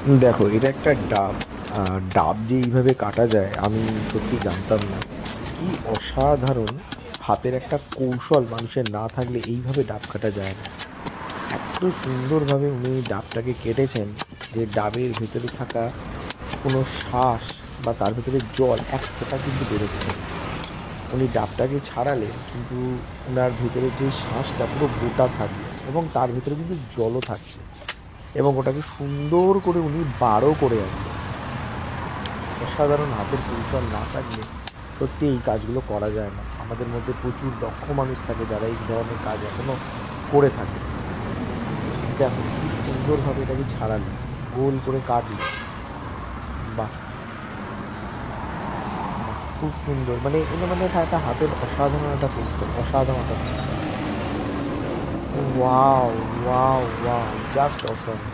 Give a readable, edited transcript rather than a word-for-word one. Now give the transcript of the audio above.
দেখো, এটা একটা ডাব। ডাব যে এইভাবে কাটা যায় আমি সত্যি জানতাম না। কি অসাধারণ হাতের একটা কৌশল মানুষের না থাকলে এইভাবে ডাব কাটা যায় না। এত সুন্দরভাবে উনি ডাবটাকে কেটেছেন যে ডাবের ভেতরে থাকা কোনো শ্বাস বা তার ভেতরে জল এক ফোঁটা কিন্তু বেরোচ্ছে না। উনি ডাবটাকে ছাড়ালেন কিন্তু ওনার ভেতরে যে শ্বাসটা পুরো গোটা থাকলো এবং তার ভেতরে কিন্তু জলও থাকছে এবং ওটাকে সুন্দর করে উনি বারও করে আনলেন। অসাধারণ হাতের কৌশল না থাকলে সত্যি এই কাজগুলো করা যায় না। আমাদের মধ্যে প্রচুর দক্ষ মানুষ থাকে যারা এই ধরনের কাজ এখনও করে থাকে। দেখো কি সুন্দরভাবে এটাকে ছাড়ালো, গোল করে কাটলো। বাহ, বাহ, খুব সুন্দর। মানে এটা মানে এটা একটা হাতের অসাধারণ একটা কৌশল, অসাধারণ একটা কৌশল। ওয়াও, ওয়াও, ওয়াও, জাস্ট অসম।